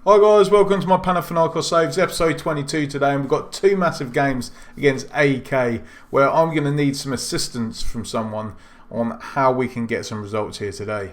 Hi guys, welcome to my Panathinaikos Saves, episode 22 today, and we've got two massive games against AK where I'm going to need some assistance from someone on how we can get some results here today.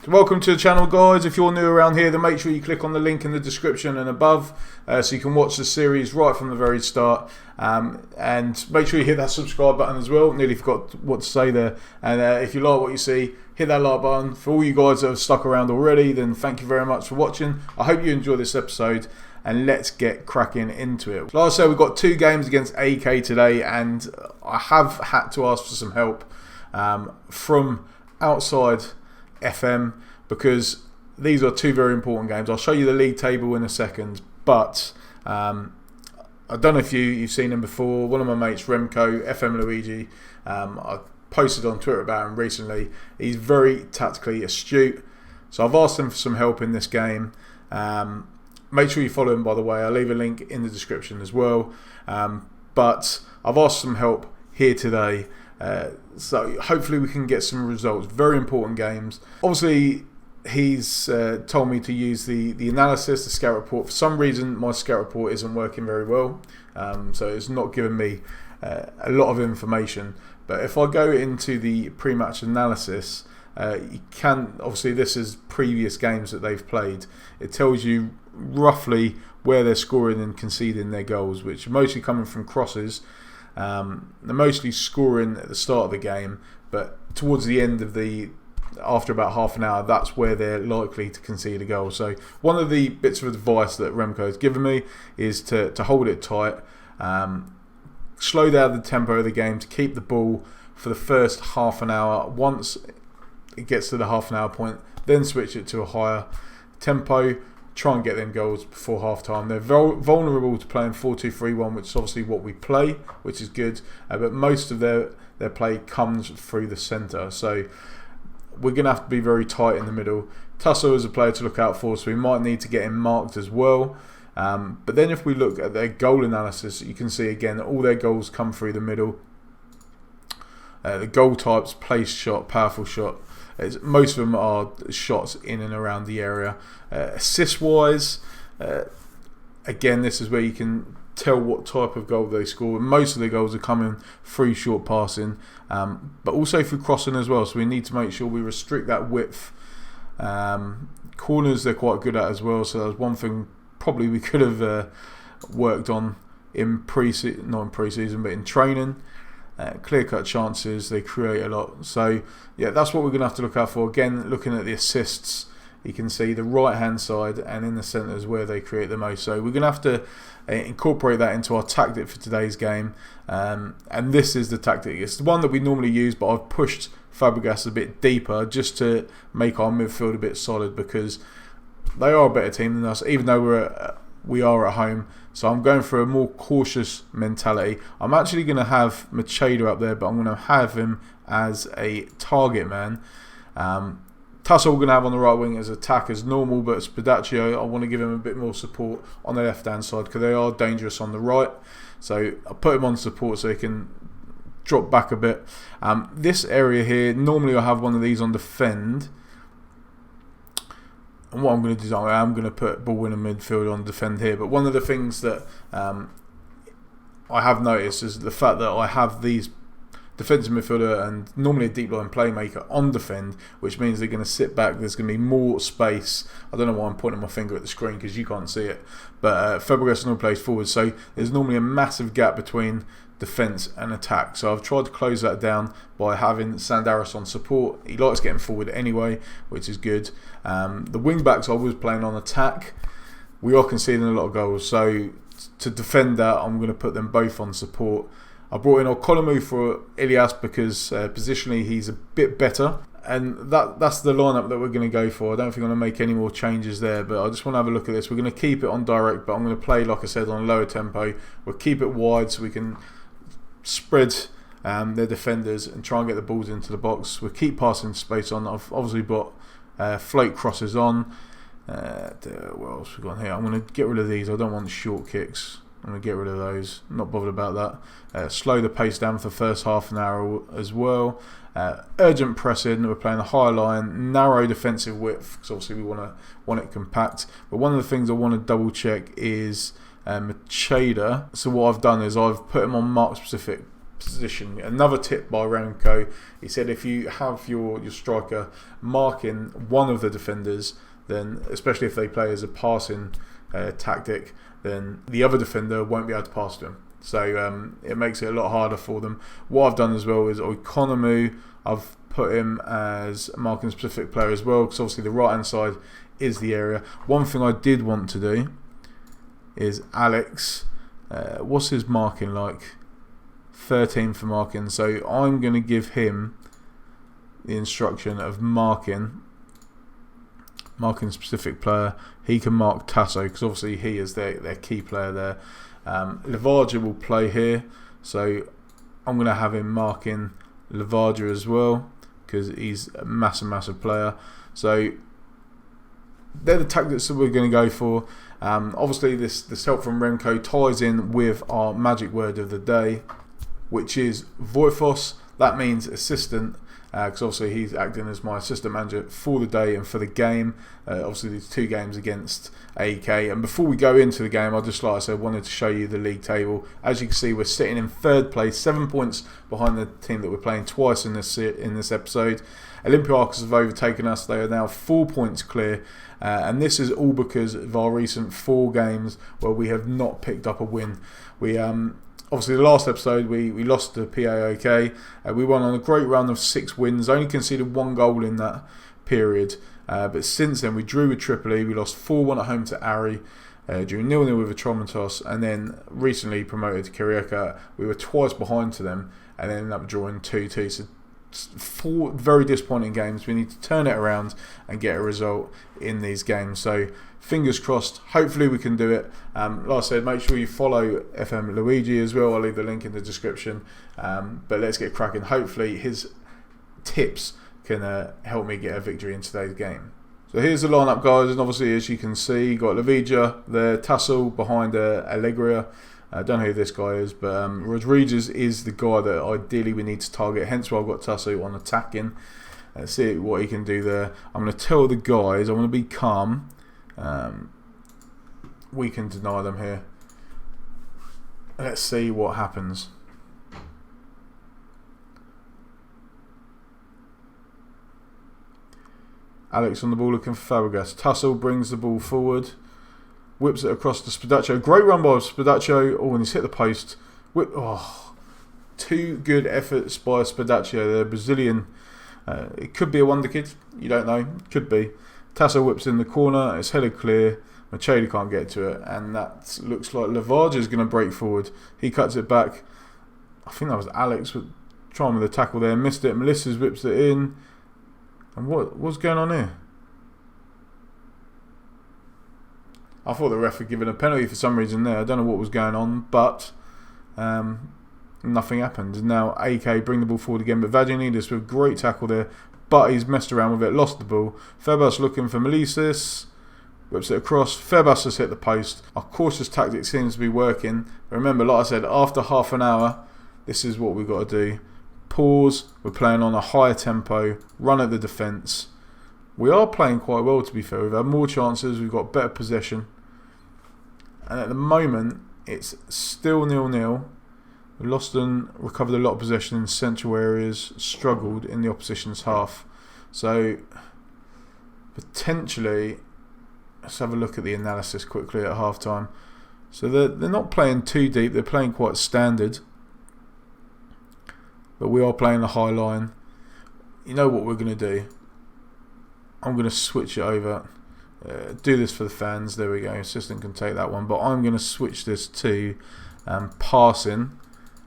Welcome to the channel, guys. If you're new around here, then make sure you click on the link in the description and above so you can watch the series right from the very start, and make sure you hit that subscribe button as well. Nearly forgot what to say there. And if you like what you see, hit that like button. For all you guys that have stuck around already, then thank you very much for watching. I hope you enjoy this episode, and let's get cracking into it. Like I said, we've got two games against AK today, and I have had to ask for some help from outside FM, because these are two very important games. I'll show you the league table in a second, but I don't know if you've seen him before. One of my mates, Remco, FM Luigi, I posted on Twitter about him recently. He's very tactically astute, so I've asked him for some help in this game. Make sure you follow him, by the way. I'll leave a link in the description as well. But I've asked some help here today. So hopefully we can get some results. Very important games. Obviously, he's told me to use the analysis, the scout report. For some reason, my scout report isn't working very well, so it's not giving me a lot of information. But if I go into the pre-match analysis, you can, obviously this is previous games that they've played. It tells you roughly where they're scoring and conceding their goals, which are mostly coming from crosses. They're mostly scoring at the start of the game, but towards the end of after about half an hour, that's where they're likely to concede a goal. So one of the bits of advice that Remco has given me is to hold it tight, slow down the tempo of the game, to keep the ball for the first half an hour. Once it gets to the half an hour point, then switch it to a higher tempo. Try and get them goals before half time. They're vulnerable to playing 4-2-3-1, which is obviously what we play, which is good, but most of their play comes through the centre, so we're going to have to be very tight in the middle. Tasso is a player to look out for, so we might need to get him marked as well. But then if we look at their goal analysis, you can see again that all their goals come through the middle. The goal types: place shot, powerful shot. Most of them are shots in and around the area. Assist-wise, again, this is where you can tell what type of goal they score. Most of the goals are coming through short passing, but also through crossing as well. So we need to make sure we restrict that width. Corners they're quite good at as well. So that's one thing probably we could have worked on in not in pre-season, but in training. Clear-cut chances, they create a lot. So yeah, that's what we're going to have to look out for. Again, looking at the assists, you can see the right-hand side and in the centre is where they create the most. So we're going to have to incorporate that into our tactic for today's game. And this is the tactic. It's the one that we normally use, but I've pushed Fabregas a bit deeper just to make our midfield a bit solid, because they are a better team than us, even though we are at home. So I'm going for a more cautious mentality. I'm actually going to have Machado up there, but I'm going to have him as a target man. Tasso we're going to have on the right wing as attack as normal, but Spudaccio, I want to give him a bit more support on the left hand side, because they are dangerous on the right. So I'll put him on support so he can drop back a bit. This area here, normally I have one of these on defend. And what I'm going to do is I'm going to put ball in the midfield on defend here. But one of the things that I have noticed is the fact that I have these defensive midfielder and normally a deep line playmaker on defend, which means they're going to sit back. There's going to be more space. I don't know why I'm pointing my finger at the screen because you can't see it. But Fabregas normally plays forward, so there's normally a massive gap between defence and attack. So I've tried to close that down by having Sandaris on support. He likes getting forward anyway, which is good. The wing backs I was playing on attack. We are conceding a lot of goals, so to defend that, I'm going to put them both on support. I brought in Okolomu for Ilias because positionally he's a bit better, and that's the lineup that we're going to go for. I don't think I'm going to make any more changes there, but I just want to have a look at this. We're going to keep it on direct, but I'm going to play, like I said, on a lower tempo. We'll keep it wide so we can spread their defenders and try and get the balls into the box. We'll keep passing space on. I've obviously got float crosses on. What else we got here? I'm going to get rid of these. I don't want short kicks. I'm going to get rid of those. Not bothered about that. Slow the pace down for the first half an hour as well. Urgent pressing. We're playing a high line, narrow defensive width because obviously we want it compact. But one of the things I want to double check is Macheda. So what I've done is I've put him on mark specific position. Another tip by Remco. He said if you have your striker marking one of the defenders, then especially if they play as a passing tactic, then the other defender won't be able to pass to him. So it makes it a lot harder for them. What I've done as well is Oikonomou, I've put him as a marking specific player as well, because obviously the right hand side is the area. One thing I did want to do is Alex, what's his marking like? 13 for marking. So I'm going to give him the instruction of marking specific player. He can mark Tasso because obviously he is their key player there. Levarja will play here, so I'm going to have him marking Levarja as well because he's a massive player. So they're the tactics that we're going to go for. Obviously this help from Remco ties in with our magic word of the day, which is Voifos. That means assistant, because obviously he's acting as my assistant manager for the day and for the game. Obviously these 2 games against AEK. And before we go into the game, I just, like I said, wanted to show you the league table. As you can see, we're sitting in 3rd place, 7 points behind the team that we're playing twice in this episode. Olympiacos have overtaken us. They are now 4 points clear. And this is all because of our recent 4 games where we have not picked up a win. We obviously, the last episode, we lost to PAOK. We won on a great run of 6 wins, only conceded 1 goal in that period. But since then, we drew with Tripoli. We lost 4-1 at home to Ari, drew 0-0 with Atromitos, and then recently promoted to Kiriaka. We were twice behind to them, and then ended up drawing 2-2. So 4 very disappointing games. We need to turn it around and get a result in these games. So fingers crossed, hopefully we can do it. Like I said, make sure you follow FM Luigi as well. I'll leave the link in the description. But let's get cracking. Hopefully his tips can help me get a victory in today's game. So here's the lineup, guys, and obviously as you can see, got Levija there, Tassel behind Allegria. I don't know who this guy is, but Rodriguez is the guy that ideally we need to target, hence why I've got Tasso on attacking. Let's see what he can do there. I'm going to tell the guys, I'm going to be calm. We can deny them here. Let's see what happens. Alex on the ball looking for Fabregas. Tasso brings the ball forward. Whips it across to Spadaccio. Great run by Spadaccio. Oh, and he's hit the post. 2 good efforts by Spadaccio. The Brazilian. It could be a wonder kid. You don't know. Could be. Tasso whips in the corner. It's headed clear. Macheda can't get to it. And that looks like Levarja is going to break forward. He cuts it back. I think that was Alex trying with the tackle there. Missed it. Melissa's whips it in. And what's going on here? I thought the ref had given a penalty for some reason there. I don't know what was going on, but nothing happened. Now AK bring the ball forward again, but Vagianidis with a great tackle there, but he's messed around with it, lost the ball. Febas looking for Melissus, whips it across. Febas has hit the post. Our cautious tactic seems to be working. But remember, like I said, after half an hour, this is what we've got to do. Pause. We're playing on a higher tempo. Run at the defence. We are playing quite well, to be fair. We've had more chances. We've got better possession. And at the moment, it's still 0-0. We've lost and recovered a lot of possession in central areas. Struggled in the opposition's half. So, potentially, let's have a look at the analysis quickly at half time. So, they're not playing too deep. They're playing quite standard. But we are playing a high line. You know what we're going to do? I'm going to switch it over. Do this for the fans. There we go. Assistant can take that one. But I'm going to switch this to passing.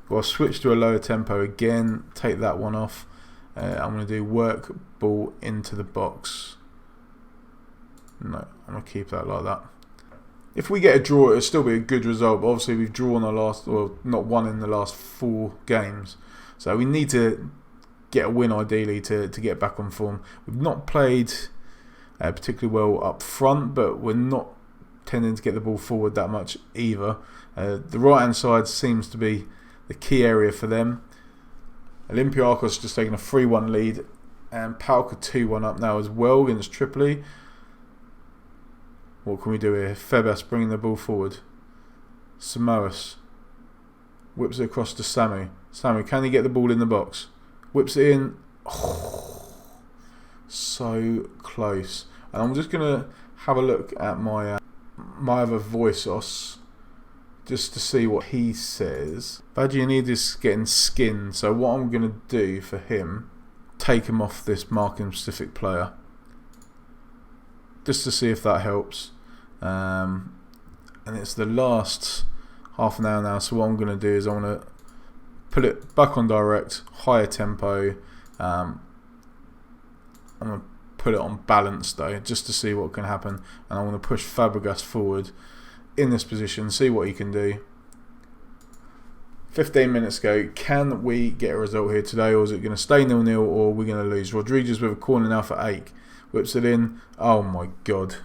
Well, I'll switch to a lower tempo again. Take that one off. I'm going to do work ball into the box. No, I'm going to keep that like that. If we get a draw, it'll still be a good result. But obviously, we've drawn our last, well, not won in the last 4 games. So we need to get a win ideally to get back on form. We've not played particularly well up front, but we're not tending to get the ball forward that much either. The right hand side seems to be the key area for them. Olympiacos just taking a 3-1 lead, and Palka 2-1 up now as well against Tripoli. What can we do here? Febas bringing the ball forward. Samoas whips it across to Samu. Samu, can he get the ball in the box? Whips it in. Oh, so close. And I'm just going to have a look at my other voice-os just to see what he says. Vagianidis getting skinned, so what I'm going to do for him, take him off this marking specific player, just to see if that helps. And it's the last half an hour now, so what I'm going to do is I want to put it back on direct, higher tempo. I'm going to put it on balance though, just to see what can happen, and I want to push Fabregas forward in this position, see what he can do. 15 minutes ago, can we get a result here today, or is it going to stay 0-0, or are we going to lose? Rodriguez with a corner now for Ake, whips it in. Oh my god.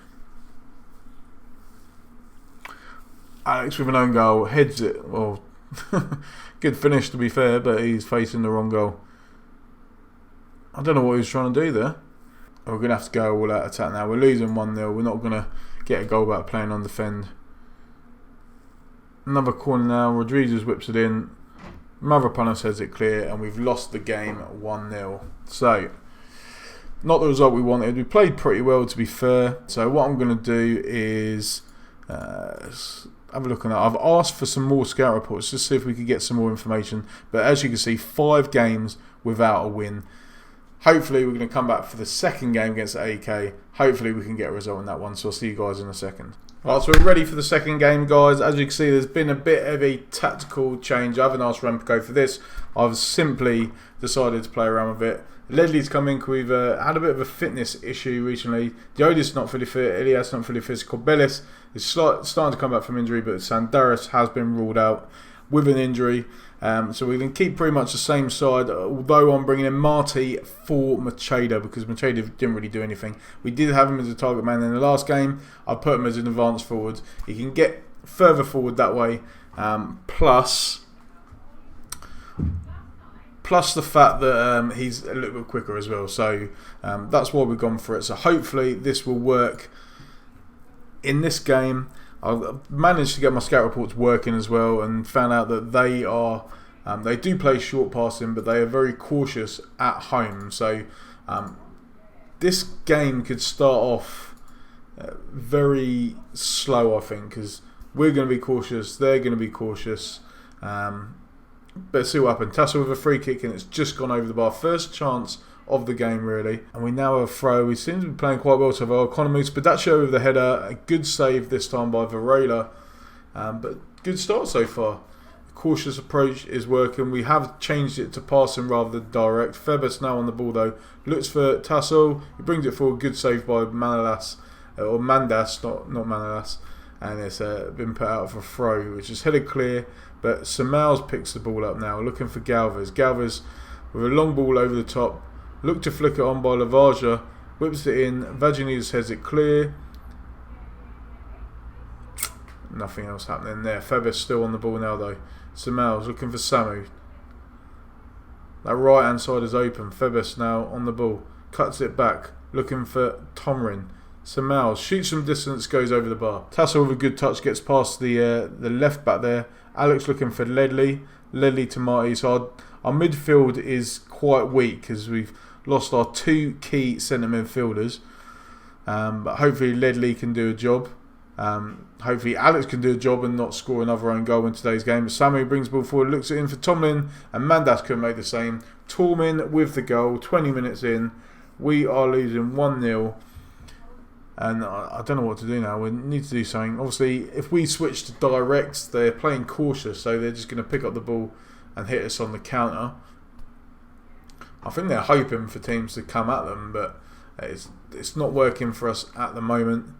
Alex with an own goal, heads it. Well, good finish to be fair, but he's facing the wrong goal. I don't know what he was trying to do there. We're going to have to go all out attack now. We're losing 1-0. We're not going to get a goal without playing on defend. Another corner now. Rodriguez whips it in. Mavropanos heads it clear, and we've lost the game 1-0. So, not the result we wanted. We played pretty well, to be fair. So what I'm going to do is have a look on that. I've asked for some more scout reports just to see if we could get some more information. But as you can see, 5 games without a win. Hopefully we're going to come back for the second game against AK. Hopefully we can get a result in that one. So I'll see you guys in a second. Right, so we're ready for the second game, guys. As you can see, there's been a bit of a tactical change. I haven't asked Remco for this. I've simply decided to play around with it. Ledley's come in. We've had a bit of a fitness issue recently. Diodis not fully fit. Elias not fully fit. Corbelis is starting to come back from injury, but Sandaris has been ruled out with an injury. So we're going to keep pretty much the same side, although I'm bringing in Marty for Macheda, because Macheda didn't really do anything. We did have him as a target man in the last game. I put him as an advanced forward. He can get further forward that way, plus the fact that he's a little bit quicker as well. So that's why we've gone for it. So hopefully this will work in this game. I've managed to get my scout reports working as well, and found out that they do play short passing, but they are very cautious at home. So this game could start off very slow, I think, because we're going to be cautious, they're going to be cautious. But see what happens. Tassel with a free kick, and it's just gone over the bar. First chance of the game, really. And we now have a throw. We seem to be playing quite well so far. Economies, Spadacio with the header. A good save this time by Varela. But good start so far. The cautious approach is working. We have changed it to passing rather than direct. Febas now on the ball though. Looks for Tassel. He brings it forward. Good save by Manalas. Or Mandas, not Manalas. And it's been put out for a throw, which is headed clear. But Samaus picks the ball up now. Looking for Galvez. Galvez with a long ball over the top. Look to flick it on by Lavaja. Whips it in. Vagianidis heads it clear. Nothing else happening there. Febas still on the ball now though. Samaus looking for Samu. That right hand side is open. Febas now on the ball. Cuts it back. Looking for Tomrin. Samaus shoots from distance. Goes over the bar. Tassel with a good touch. Gets past the left back there. Alex looking for Ledley. Ledley to Marty. So our midfield is quite weak because we've lost our 2 key centre midfielders. But hopefully Ledley can do a job. Hopefully Alex can do a job and not score another own goal in today's game. But Samu brings the ball forward, looks it in for Tomlin, and Mandas couldn't make the same. Tormin with the goal, 20 minutes in. We are losing 1-0. And I don't know what to do now. We need to do something. Obviously, if we switch to direct, they're playing cautious, so they're just going to pick up the ball and hit us on the counter. I think they're hoping for teams to come at them, but it's not working for us at the moment.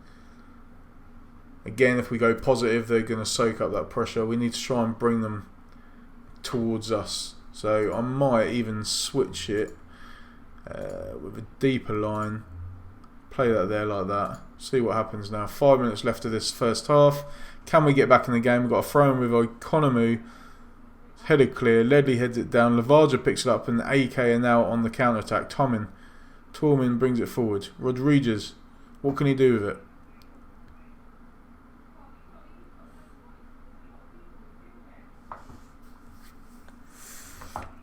Again, if we go positive, they're going to soak up that pressure. We need to try and bring them towards us So I might even switch it with a deeper line. Play that there like that. See what happens now. 5 minutes left of this first half. Can we get back in the game? We've got a throw in with Okonomu. Headed clear. Ledley heads it down. Lavarja picks it up, and AK are now on the counter attack. Tormin brings it forward. Rodriguez. What can he do with it?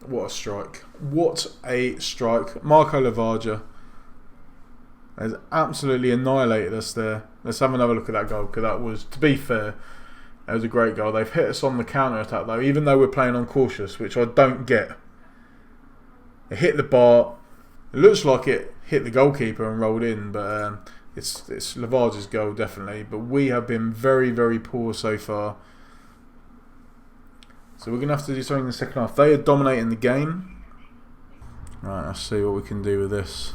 What a strike. What a strike. Marco Lavarja has absolutely annihilated us there. Let's have another look at that goal, because that was, to be fair, that was a great goal. They've hit us on the counter-attack though, even though we're playing on cautious, which I don't get. It hit the bar. It looks like it hit the goalkeeper and rolled in, but it's Lavarja's goal, definitely. But we have been very, very poor so far. So we're going to have to do something in the second half. They are dominating the game. Right, let's see what we can do with this.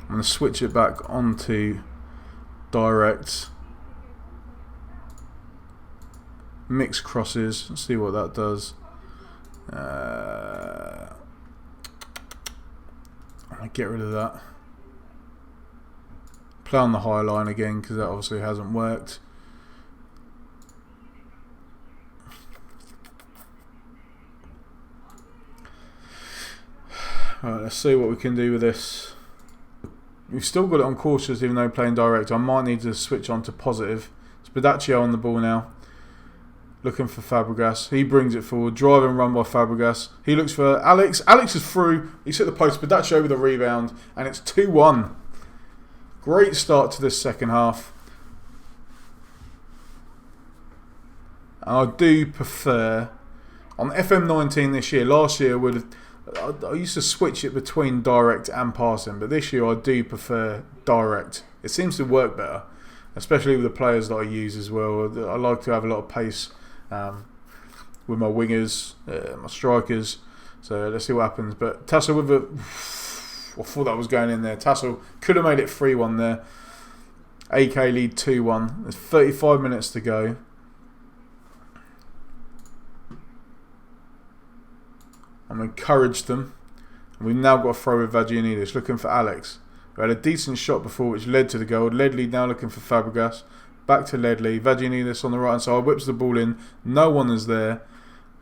I'm going to switch it back onto direct. Mix crosses. Let's see what that does. I'm going to get rid of that. Play on the high line again, because that obviously hasn't worked. Alright, let's see what we can do with this. We've still got it on cautious even though playing direct. I might need to switch on to positive. It's Spedaccio on the ball now. Looking for Fabregas. He brings it forward. Drive and run by Fabregas. He looks for Alex. Alex is through. He's hit the post. Spedaccio with a rebound. And it's 2-1. Great start to this second half. And I do prefer... On FM19 this year, last year I used to switch it between direct and passing, but this year I do prefer direct. It seems to work better, especially with the players that I use as well. I like to have a lot of pace with my wingers, my strikers. So let's see what happens. But Tassel with a... I thought that was going in there. Tassel could have made it 3-1 there. AK lead 2-1. There's 35 minutes to go. I'm encouraged them. And we've now got a throw with Vagianidis looking for Alex, who had a decent shot before which led to the goal. Ledley now looking for Fabregas. Back to Ledley. Vagianidis on the right hand side. Whips the ball in. No one is there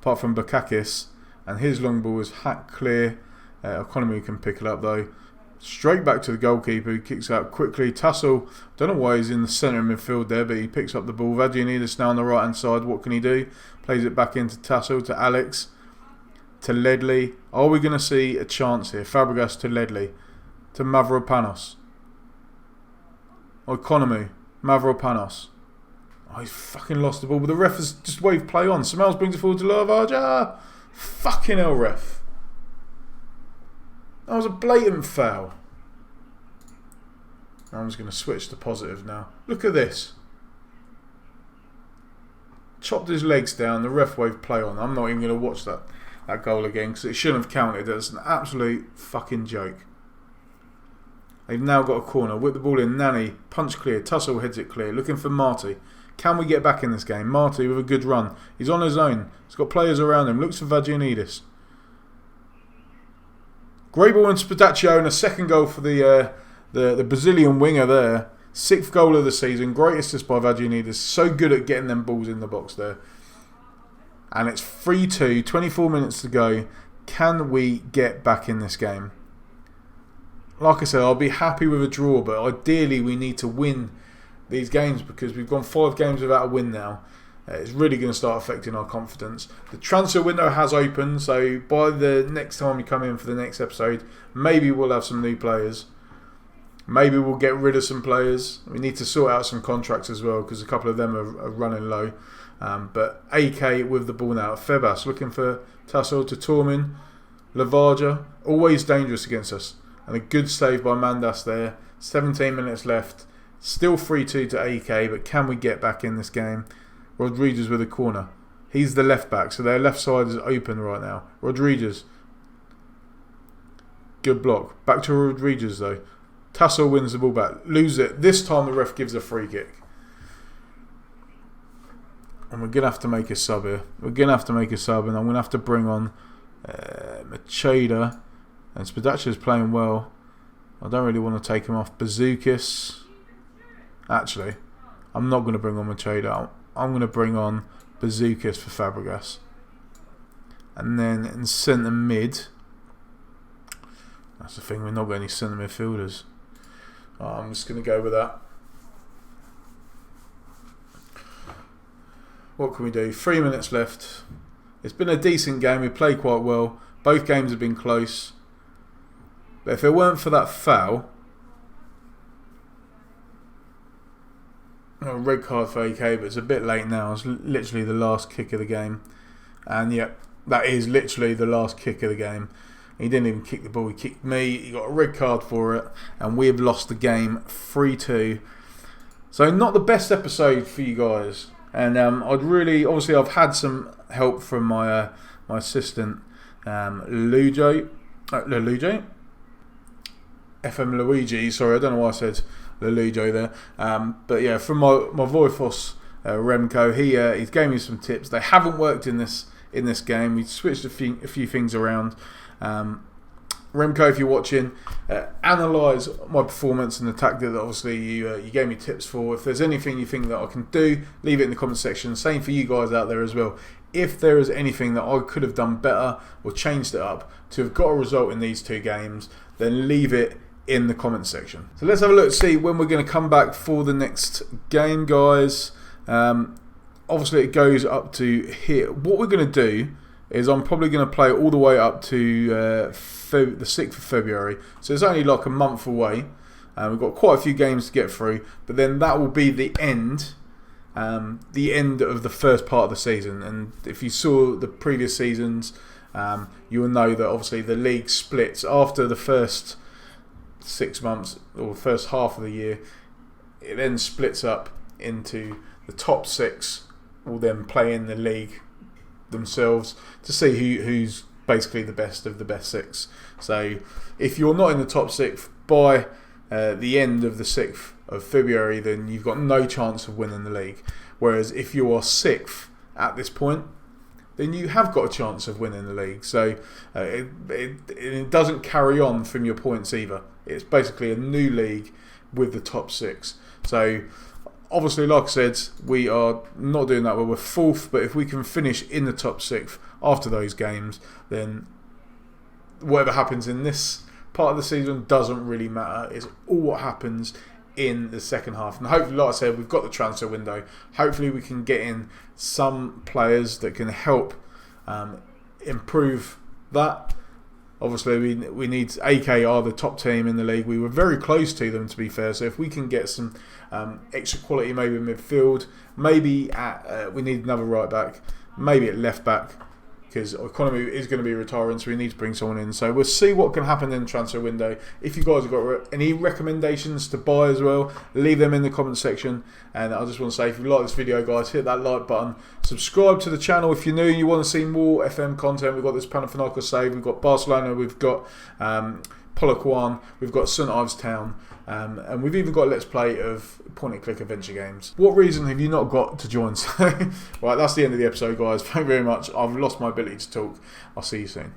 apart from Bakakis. And his long ball is hacked clear. Economy can pick it up though. Straight back to the goalkeeper who kicks out quickly. Tassel, don't know why he's in the centre of midfield there, but he picks up the ball. Vagianidis now on the right hand side. What can he do? Plays it back into Tassel to Alex. To Ledley. Are we going to see a chance here? Fabregas to Ledley. To Mavropanos. Economy. Mavropanos. Oh, he's fucking lost the ball. But the ref has just waved play on. Smells brings it forward to Lavarja. Fucking hell, ref. That was a blatant foul. I'm just going to switch to positive now. Look at this. Chopped his legs down. The ref waved play on. I'm not even going to watch that goal again because it shouldn't have counted. That's an absolute fucking joke. They've now got a corner. Whip the ball in. Nani. Punch clear. Tussle heads it clear. Looking for Marty. Can we get back in this game? Marty with a good run. He's on his own. He's got players around him. Looks for Vagianidis. Great ball in Spedaccio and a second goal for the Brazilian winger there. 6th goal of the season. Great assist by Vagianidis. So good at getting them balls in the box there. And it's 3-2, 24 minutes to go. Can we get back in this game? Like I said, I'll be happy with a draw, but ideally we need to win these games because we've gone 5 games without a win now. It's really going to start affecting our confidence. The transfer window has opened, so by the next time you come in for the next episode, maybe we'll have some new players. Maybe we'll get rid of some players. We need to sort out some contracts as well because a couple of them are running low. But AK with the ball now. Febas looking for Tassel to Tormin. Lavarja, always dangerous against us. And a good save by Mandas there. 17 minutes left. Still 3-2 to AK, but can we get back in this game? Rodriguez with a corner. He's the left back, so their left side is open right now. Rodriguez. Good block. Back to Rodriguez though. Tassel wins the ball back. Lose it. This time the ref gives a free kick. And we're going to have to make a sub here. We're going to have to make a sub, and I'm going to have to bring on Macheda. And Spadacia's playing well. I don't really want to take him off. Bazookas. Actually, I'm not going to bring on Macheda. I'm going to bring on Bazookas for Fabregas. And then in centre mid, that's the thing, we're not got any centre midfielders. I'm just going to go with that. What can we do? 3 minutes left. It's been a decent game. We played quite well. Both games have been close. But if it weren't for that foul, a red card for AK, but it's a bit late now. It's literally the last kick of the game. And yeah, that is literally the last kick of the game. He didn't even kick the ball. He kicked me. He got a red card for it. And we have lost the game 3-2. So not the best episode for you guys. And obviously I've had some help from my assistant, Luigi, FM Luigi. Sorry, I don't know why I said Luigi there. But yeah, from my Voifos Remco, he gave me some tips. They haven't worked in this game. We switched a few things around. Remco, if you're watching, analyse my performance and the tactic that obviously you gave me tips for. If there's anything you think that I can do, leave it in the comment section. Same for you guys out there as well. If there is anything that I could have done better or changed it up to have got a result in these 2 games, then leave it in the comment section. So let's have a look to see when we're going to come back for the next game, guys. Obviously it goes up to here. What we're going to do is I'm probably going to play all the way up to the 6th of February. So it's only like a month away. We've got quite a few games to get through, but then that will be the end of the first part of the season. And if you saw the previous seasons, you will know that obviously the league splits after the first 6 months or first half of the year. It then splits up into the top 6 will then play in the league themselves to see who's basically the best of the best 6. So if you're not in the top 6 by the end of the 6th of February, then you've got no chance of winning the league. Whereas if you are 6th at this point, then you have got a chance of winning the league. So it doesn't carry on from your points either. It's basically a new league with the top 6. So obviously, like I said, we are not doing that well. We're 4th, but if we can finish in the top 6th after those games, then whatever happens in this part of the season doesn't really matter. It's all what happens in the second half. And hopefully, like I said, we've got the transfer window. Hopefully we can get in some players that can help improve that. Obviously, we need AK are the top team in the league. We were very close to them, to be fair. So if we can get some extra quality, maybe in midfield, maybe we need another right back, maybe at left back, because Economy is going to be retiring, so we need to bring someone in. So we'll see what can happen in the transfer window. If you guys have got any recommendations to buy as well, leave them in the comment section. And I just want to say, if you like this video, guys, hit that like button. Subscribe to the channel if you're new and you want to see more FM content. We've got this Panathinaikos save, we've got Barcelona, we've got Polokwane, we've got St Ives Town, and we've even got a Let's Play of point-and-click adventure games. What reason have you not got to join? So, right, that's the end of the episode, guys. Thank you very much. I've lost my ability to talk. I'll see you soon.